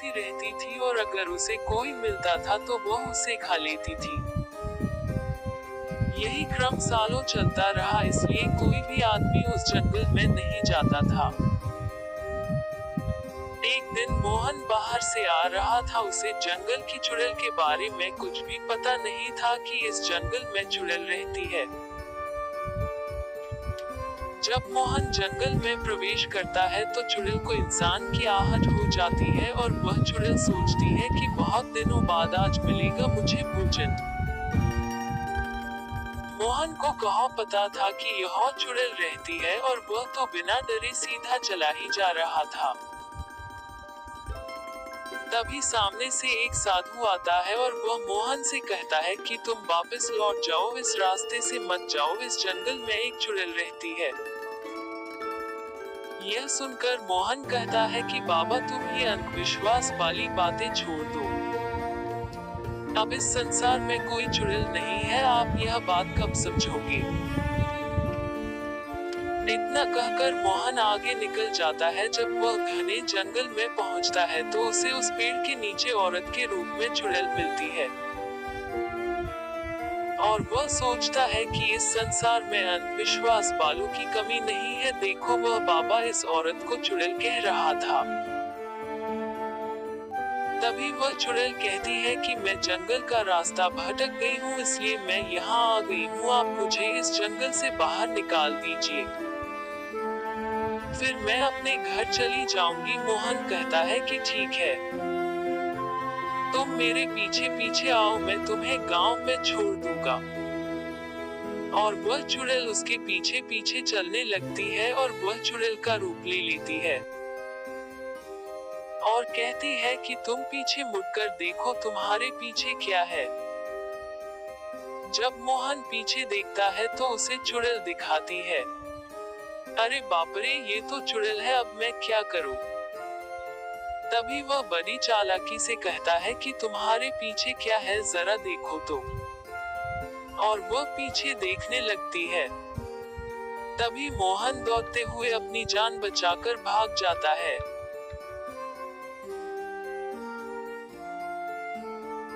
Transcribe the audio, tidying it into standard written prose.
भागती रहती थी और अगर उसे कोई मिलता था तो वह उसे खा लेती थी। यही क्रम सालों चलता रहा, इसलिए कोई भी आदमी उस जंगल में नहीं जाता था। एक दिन मोहन बाहर से आ रहा था। उसे जंगल की चुड़ैल के बारे में कुछ भी पता नहीं था कि इस जंगल में चुड़ैल रहती है। जब मोहन जंगल में प्रवेश करता है तो चुड़ैल को इंसान की आहट हो जाती है और वह चुड़ैल सोचती है कि बहुत दिनों बाद आज मिलेगा मुझे भोजन। मोहन को कहाँ पता था कि यह चुड़ैल रहती है और वह तो बिना डरे सीधा चला ही जा रहा था। तभी सामने से एक साधु आता है और वह मोहन से कहता है कि तुम वापस लौट जाओ, इस रास्ते से मत जाओ, इस जंगल में एक चुड़ैल रहती है। यह सुनकर मोहन कहता है कि बाबा तुम ये अंधविश्वास वाली बातें छोड़ दो। अब इस संसार में कोई चुड़ैल नहीं है, आप यह बात कब समझोगे? इतना कहकर मोहन आगे निकल जाता है। जब वह घने जंगल में पहुंचता है तो उसे उस पेड़ के नीचे औरत के रूप में चुड़ैल मिलती है और वह सोचता है कि इस संसार में अंधविश्वास वालों की कमी नहीं है। देखो वह बाबा इस औरत को चुड़ैल कह रहा था। तभी वह चुड़ैल कहती है कि मैं जंगल का रास्ता भटक गई हूँ, इसलिए मैं यहाँ आ गई हूँ, आप मुझे इस जंगल से बाहर निकाल दीजिए, फिर मैं अपने घर चली जाऊंगी। मोहन कहता है कि ठीक है, तुम मेरे पीछे पीछे आओ, मैं तुम्हें गांव में छोड़ दूंगा। और वह चुड़ैल उसके पीछे पीछे चलने लगती है और वह चुड़ैल का रूप ले लेती है और कहती है कि तुम पीछे मुड़कर देखो, तुम्हारे पीछे क्या है। जब मोहन पीछे देखता है तो उसे चुड़ैल दिखाती है। अरे बापरे, ये तो चुड़ैल है, अब मैं क्या करूं? तभी वह बड़ी चालाकी से कहता है कि तुम्हारे पीछे क्या है, जरा देखो तो। और वह पीछे देखने लगती है। तभी मोहन दौड़ते हुए अपनी जान बचाकर भाग जाता है।